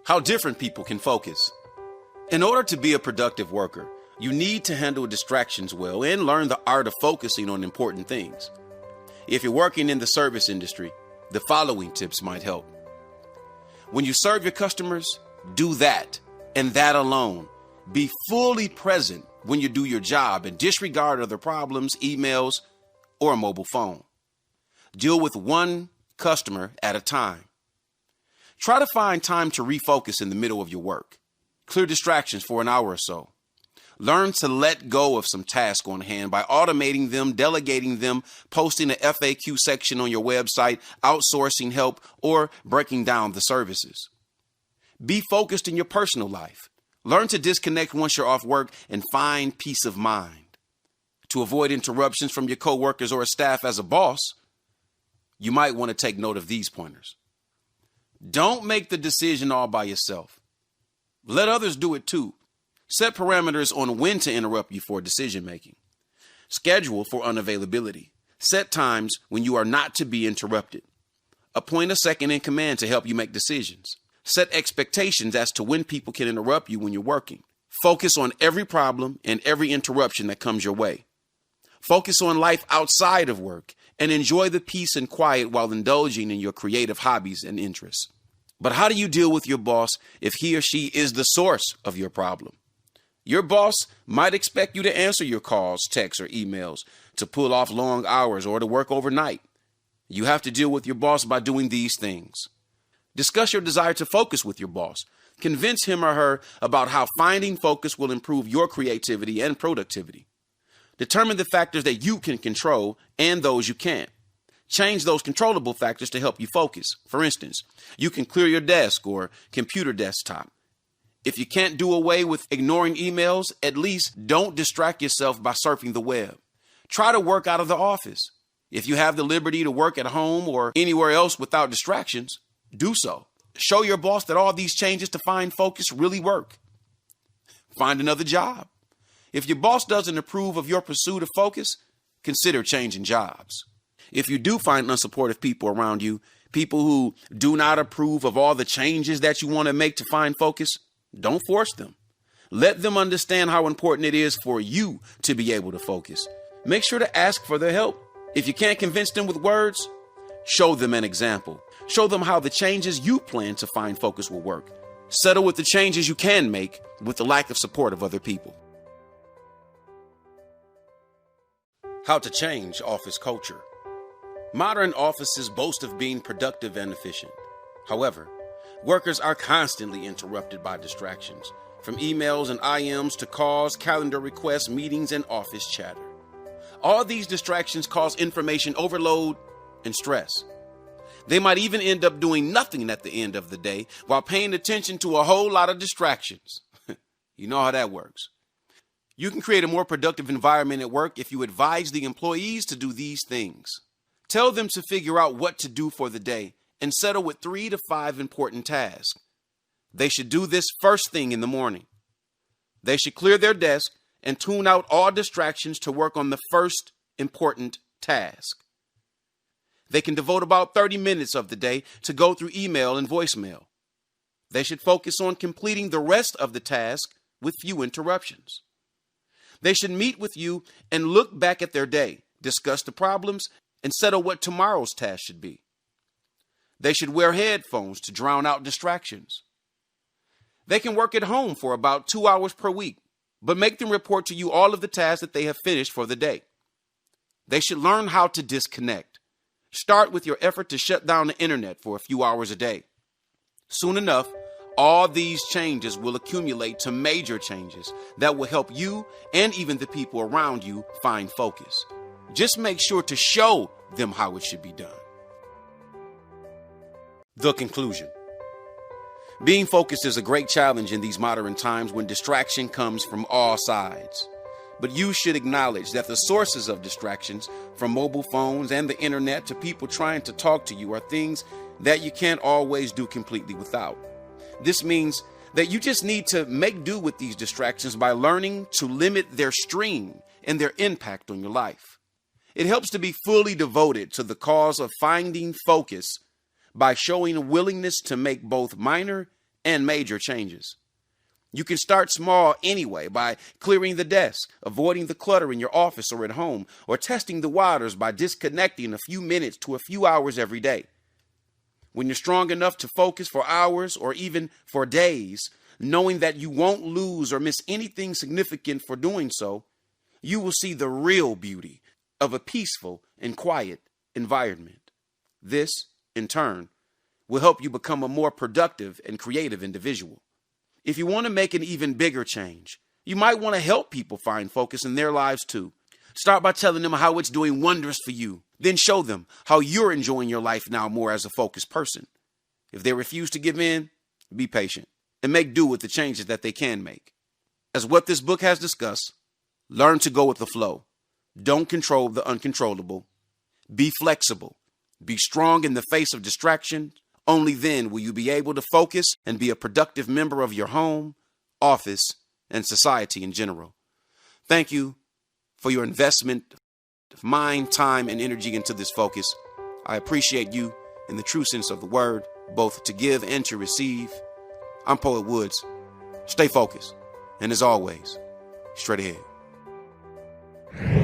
How different people can focus. In order to be a productive worker, you need to handle distractions well and learn the art of focusing on important things. If you're working in the service industry, the following tips might help. When you serve your customers, do that and that alone. Be fully present when you do your job and disregard other problems, emails, or a mobile phone. Deal with one customer at a time. Try to find time to refocus in the middle of your work. Clear distractions for an hour or so. Learn to let go of some tasks on hand by automating them, delegating them, posting a FAQ section on your website, outsourcing help, or breaking down the services. Be focused in your personal life. Learn to disconnect once you're off work and find peace of mind. To avoid interruptions from your coworkers or staff as a boss, you might want to take note of these pointers. Don't make the decision all by yourself. Let others do it too. Set parameters on when to interrupt you for decision making. Schedule for unavailability. Set times when you are not to be interrupted. Appoint a second in command to help you make decisions. Set expectations as to when people can interrupt you when you're working. Focus on every problem and every interruption that comes your way. Focus on life outside of work and enjoy the peace and quiet while indulging in your creative hobbies and interests. But how do you deal with your boss if he or she is the source of your problem? Your boss might expect you to answer your calls, texts, or emails, to pull off long hours, or to work overnight. You have to deal with your boss by doing these things. Discuss your desire to focus with your boss. Convince him or her about how finding focus will improve your creativity and productivity. Determine the factors that you can control and those you can't. Change those controllable factors to help you focus. For instance, you can clear your desk or computer desktop. If you can't do away with ignoring emails, at least don't distract yourself by surfing the web. Try to work out of the office. If you have the liberty to work at home or anywhere else without distractions, do so. Show your boss that all these changes to find focus really work. Find another job. If your boss doesn't approve of your pursuit of focus, consider changing jobs. If you do find unsupportive people around you, people who do not approve of all the changes that you want to make to find focus, don't force them. Let them understand how important it is for you to be able to focus. Make sure to ask for their help. If you can't convince them with words, show them an example. Show them how the changes you plan to find focus will work. Settle with the changes you can make with the lack of support of other people. How to change office culture. Modern offices boast of being productive and efficient. However, workers are constantly interrupted by distractions, from emails and IMs to calls, calendar requests, meetings, and office chatter. All these distractions cause information overload and stress. They might even end up doing nothing at the end of the day while paying attention to a whole lot of distractions. You know how that works. You can create a more productive environment at work if you advise the employees to do these things. Tell them to figure out what to do for the day and settle with 3 to 5 important tasks. They should do this first thing in the morning. They should clear their desk and tune out all distractions to work on the first important task. They can devote about 30 minutes of the day to go through email and voicemail. They should focus on completing the rest of the task with few interruptions. They should meet with you and look back at their day, discuss the problems, and settle what tomorrow's task should be. They should wear headphones to drown out distractions. They can work at home for about 2 hours per week, but make them report to you all of the tasks that they have finished for the day. They should learn how to disconnect. Start with your effort to shut down the internet for a few hours a day. Soon enough, all these changes will accumulate to major changes that will help you and even the people around you find focus. Just make sure to show them how it should be done. The conclusion. Being focused is a great challenge in these modern times when distraction comes from all sides. But you should acknowledge that the sources of distractions, from mobile phones and the internet to people trying to talk to you, are things that you can't always do completely without. This means that you just need to make do with these distractions by learning to limit their stream and their impact on your life. It helps to be fully devoted to the cause of finding focus by showing a willingness to make both minor and major changes. You can start small anyway by clearing the desk, avoiding the clutter in your office or at home, or testing the waters by disconnecting a few minutes to a few hours every day. When you're strong enough to focus for hours or even for days, knowing that you won't lose or miss anything significant for doing so, you will see the real beauty of a peaceful and quiet environment. This, in turn, will help you become a more productive and creative individual. If you want to make an even bigger change, you might want to help people find focus in their lives too. Start by telling them how it's doing wonders for you. Then show them how you're enjoying your life now more as a focused person. If they refuse to give in, be patient and make do with the changes that they can make. As what this book has discussed, learn to go with the flow. Don't control the uncontrollable. Be flexible. Be strong in the face of distraction. Only then will you be able to focus and be a productive member of your home, office, and society in general. Thank you for your investment of mind, time, and energy into this focus. I appreciate you in the true sense of the word, both to give and to receive. I'm Poet Woods. Stay focused, and as always, straight ahead.